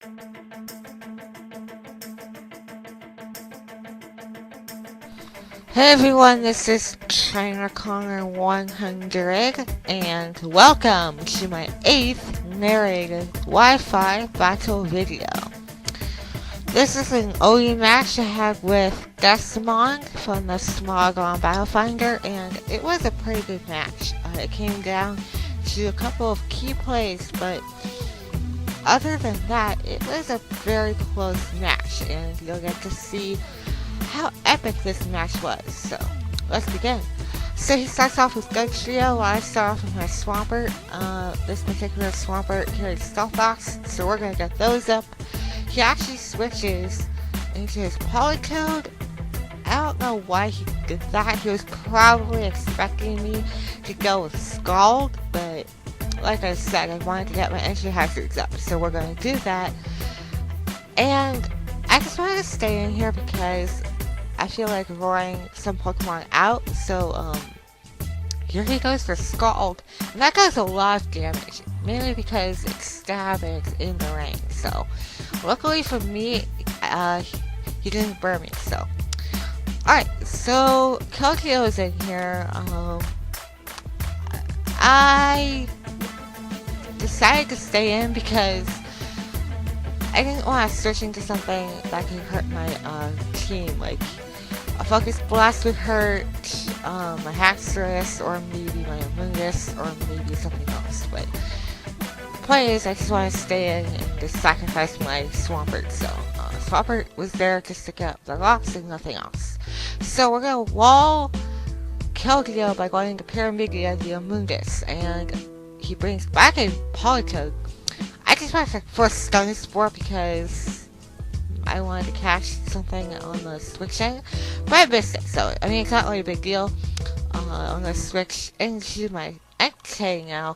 Hey everyone, this is China Connor 100, and welcome to my 8th narrated Wi-Fi battle video. This is an OE match I had with Desmond from the Smogon Battle Finder, and it was a pretty good match. It came down to a couple of key plays, but other than that, it was a very close match, and you'll get to see how epic this match was. So let's begin. So he starts off with Good Trio while I start off with my Swampert. This particular Swampert carries Stealth Box, so we're going to get those up. He actually switches into his Polycode. I don't know why he did that. He was probably expecting me to go with Scald, but like I said, I wanted to get my entry hazards up, so we're going to do that. And I just wanted to stay in here because I feel like roaring some Pokemon out, so here he goes for Scald, and that does a lot of damage, mainly because it's stab and it's in the rain. So luckily for me, he didn't burn me. So alright, so Keldeo is in here. I decided to stay in because I didn't want to switch into something that could hurt my team. Like a Focus Blast would hurt, my Haxorus, or maybe my Amoonguss, or maybe something else. But the point is, I just want to stay in and just sacrifice my Swampert. So Swampert was there to stick up the rocks and nothing else. So we're gonna wall Keldeo by going to Pyramidia the Amoonguss, and he brings back a Polycode. I just went for a Stun Spore because I wanted to catch something on the switch end, but I missed it, so I mean it's not really a big deal. I'm gonna switch into my NK now,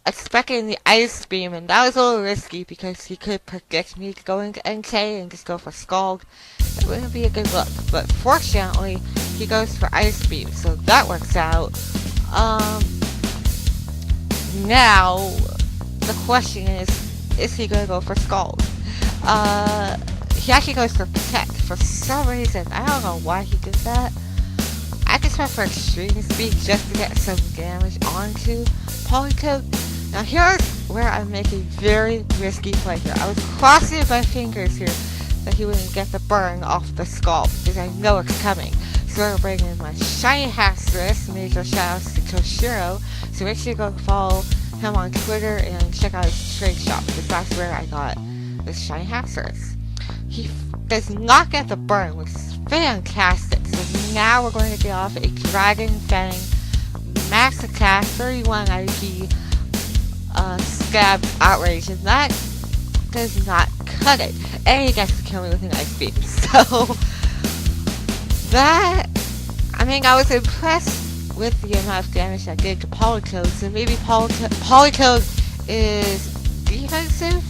expecting the Ice Beam, and that was a little risky because he could predict me to go into NK and just go for Scald. It wouldn't be a good look, but fortunately he goes for Ice Beam, so that works out. Now the question is he gonna go for Scald? He actually goes for Protect. For some reason, I don't know why he did that. I just went for Extreme Speed just to get some damage onto Polycode. Now here's where I'm making very risky play here. I was crossing my fingers here that he wouldn't get the burn off the Scald because I know it's coming. So we're bringing in my Shiny Haxorus. Major shoutouts to Toshiro. So make sure you go follow him on Twitter and check out his trade shop because that's where I got this Shiny Haxorus. He does not get the burn, which is fantastic. So now we're going to get off a Dragon Fang max attack, 31 IP, Scab Outrage, and that does not cut it. And he gets to kill me with an Ice Beam. So that, I mean, I was impressed with the amount of damage I did to Polycode, so maybe Polycode is defensive?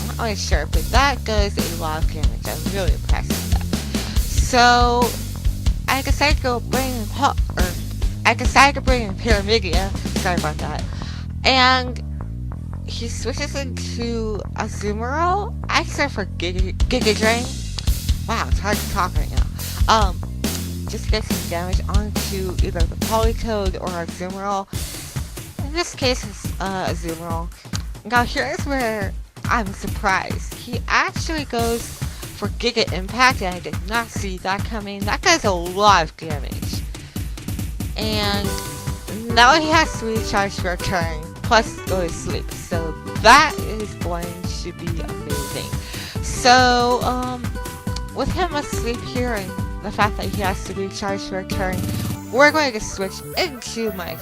I'm not really sure, but that does a lot of damage. I'm really impressed with that. So I decided to bring in Pyramidia, sorry about that, and he switches into Azumarill. I start for Giga Drain. Wow, it's hard to talk right now. Just get some damage onto either the Polycode or Azumarill. In this case, it's Azumarill. Now here's where I'm surprised. He actually goes for Giga Impact, and I did not see that coming. That does a lot of damage. And now he has to recharge for a turn, plus go to sleep. So that is going to be amazing. So, with him asleep here and the fact that he has to recharge for a turn, we're going to switch into my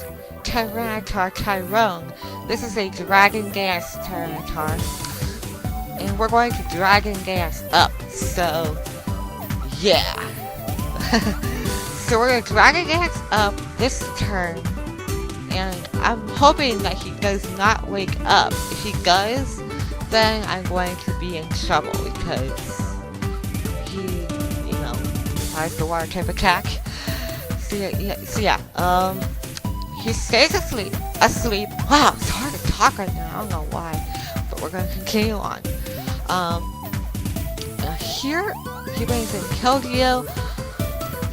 Tyranitar Tyrone. This is a Dragon Dance Tyranitar, and we're going to Dragon Dance up, so yeah. So we're going to Dragon Dance up this turn, and I'm hoping that he does not wake up. If he does, then I'm going to be in trouble because he, you know, has the water type attack. So yeah, he stays asleep. Wow, it's hard to talk right now, I don't know why, but we're going to continue on. Here, he brings in Keldeo.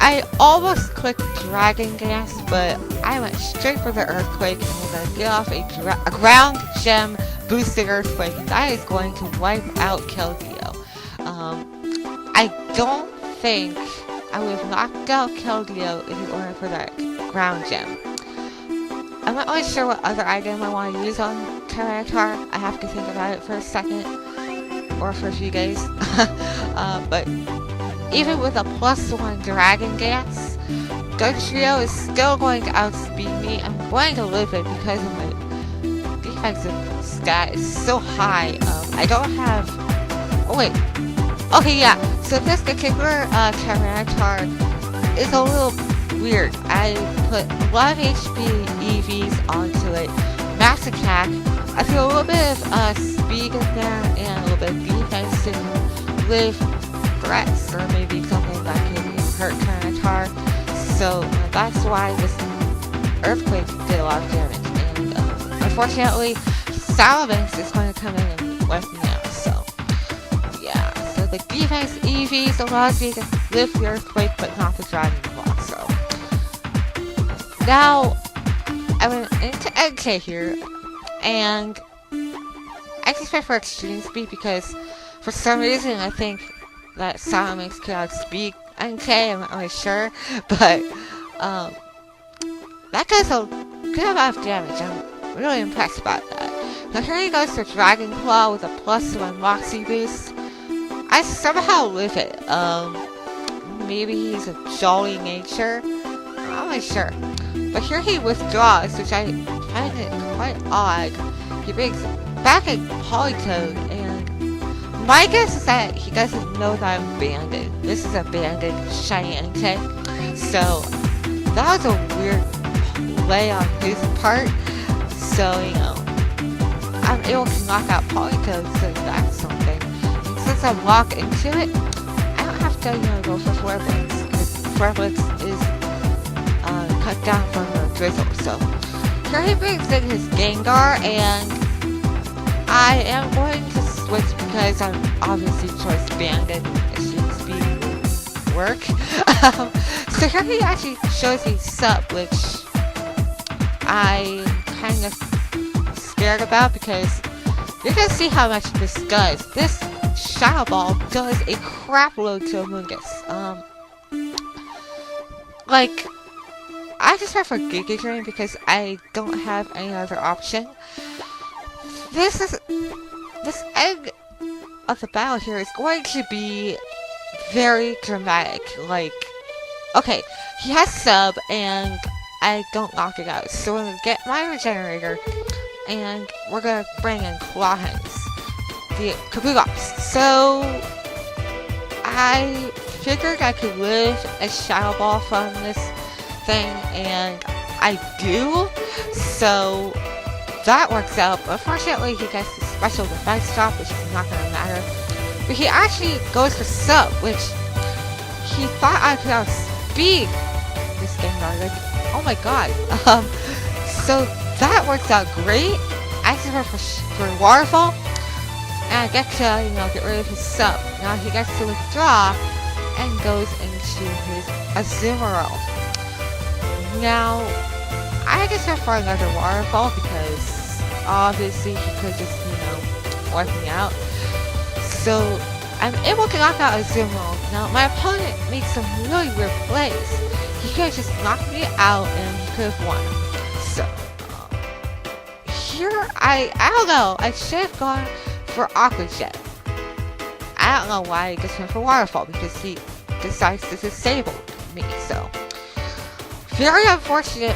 I almost clicked Dragon Dance, but I went straight for the Earthquake, and we're going to get off a Ground Gem boosted Earthquake. That is going to wipe out Keldeo. I don't think I would have knocked out Keldeo if it weren't for that Ground Gem. I'm not really sure what other item I want to use on Tyranitar. I have to think about it for a second, or for a few days. But even with a +1 Dragon Dance, Dugtrio is still going to outspeed me. I'm going to live it because of my defensive stat is so high. I don't have... Oh wait. Okay, yeah. So this particular Tyranitar is a little weird. I put a lot of HP EVs onto it. Max attack. I feel a little bit of speed in there and a little bit of defense to live threats or maybe something that can hurt Tyranitar. So that's why this Earthquake did a lot of damage. And unfortunately, Salamence is going to come in and wipe me out. So yeah, so the defense EVs allows me to live the Earthquake but not the Dragon Ball. So now I went into NK here, and I just went for Extreme Speed because for some reason I think that Salamence could outspeed NK. I'm not really sure, but that does a good amount of damage. I'm really impressed about that. Now here he goes for Dragon Claw with a +1 Moxie boost. I somehow live it. Maybe he's a jolly nature. I'm not really sure. But here he withdraws, which I find it quite odd. He brings back a Politoed, and my guess is that he doesn't know that I'm banded. This is a banded shiny NK. So that was a weird play on his part. So, you know, I'm able to knock out Politoed, so that's something. And since I'm locked into it, I don't have to, you know, go for Flare Blitz, because Flare Blitz is cut down from the Drizzle. So here he brings in his Gengar, and I am going to switch because I'm obviously choice banded. Extreme Speed work. So here he actually shows me Sup, which I'm kind of scared about because you're gonna see how much this does. This Shadow Ball does a crap load to Amoonguss. Like, I just went for Giga Drain because I don't have any other option. This egg of the battle here is going to be very dramatic. Like, okay, he has Sub and I don't knock it out, so we're gonna get my Regenerator and we're gonna bring in Clawhands, the Kabutops. So I figured I could live a Shadow Ball from this thing, and I do, so that works out. But unfortunately he gets the special defense drop, which is not gonna matter. But he actually goes for Sub, which he thought I could outspeed this Gengar. Like, oh my god. So that works out great. I just went for Waterfall, and I get to, you know, get rid of his Sub. Now he gets to withdraw and goes into his Azumarill. Now, I just went for another Waterfall because obviously he could just, you know, wipe me out. So I'm able to knock out Azumarill. Now my opponent made some really weird plays. He could have just knocked me out and he could have won. So here I don't know. I should have gone for Aqua Jet. I don't know why I just went for Waterfall, because he decides to disable me. So very unfortunate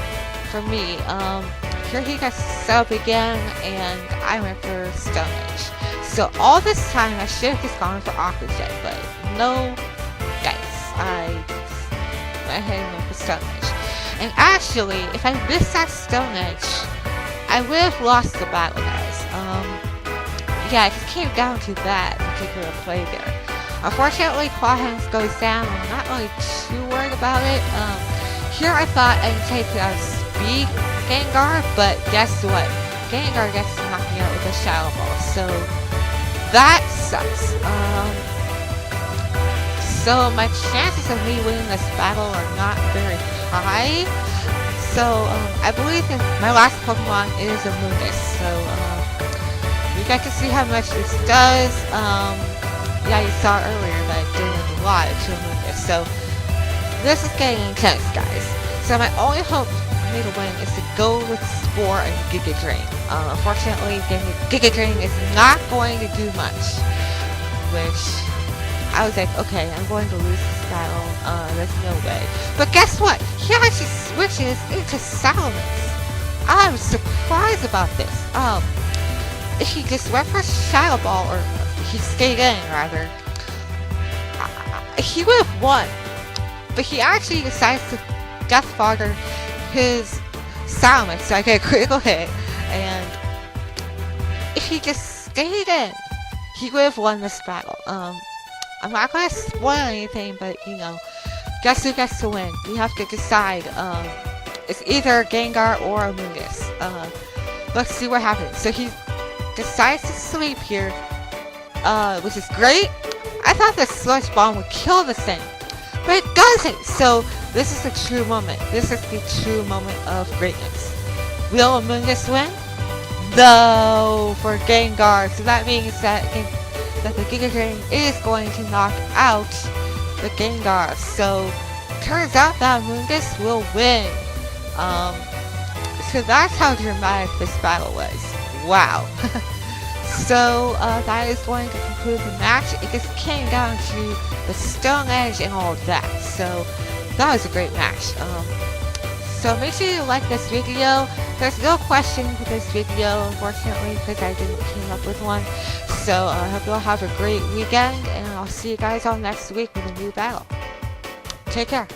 for me. Here he got Sub again, and I went for Stone Edge. So all this time I should have just gone for Aqua Jet, but no, guys, I went ahead and went for Stone Edge. And actually, if I missed that Stone Edge, I would have lost the battle, guys. Yeah, it just came down to that particular play there. Unfortunately, Clawhands goes down. I'm not really too worried about it. Here I thought I'd take out Speed Gengar, but guess what? Gengar gets to knock me out with a Shadow Ball. So that sucks. So my chances of me winning this battle are not very high. So I believe that my last Pokemon is a Mungus. So you got to see how much this does. Yeah, you saw earlier that I did a lot to a Mungus. So this is getting intense, guys. So my only hope for me to win is to go with Spore and Giga Drain. Unfortunately, Giga Drain is not going to do much, which I was like, okay, I'm going to lose this battle. There's no way. But guess what? He actually switches into Salamence. I was surprised about this. If he just went for Shadow Ball, or he stayed in rather, he would have won. But he actually decides to Death Fodder his Salamence so I get a critical hit. And if he just stayed in, he would have won this battle. I'm not going to spoil anything, but you know, guess who gets to win? We have to decide. It's either a Gengar or a Mungus. Let's see what happens. So he decides to sleep here, which is great. I thought the Sludge Bomb would kill this thing, but it doesn't. So this is the true moment. This is the true moment of greatness. Will a Mungus win? No, for Gengar. So that means that the Giga Drain is going to knock out the Gengar. So turns out that Mungus will win. So that's how dramatic this battle was. Wow. So that is going to conclude the match. It just came down to the Stone Edge and all of that. So that was a great match. So make sure you like this video. There's no question for this video, unfortunately, because I didn't come up with one. So I hope you'll have a great weekend, and I'll see you guys all next week with a new battle. Take care.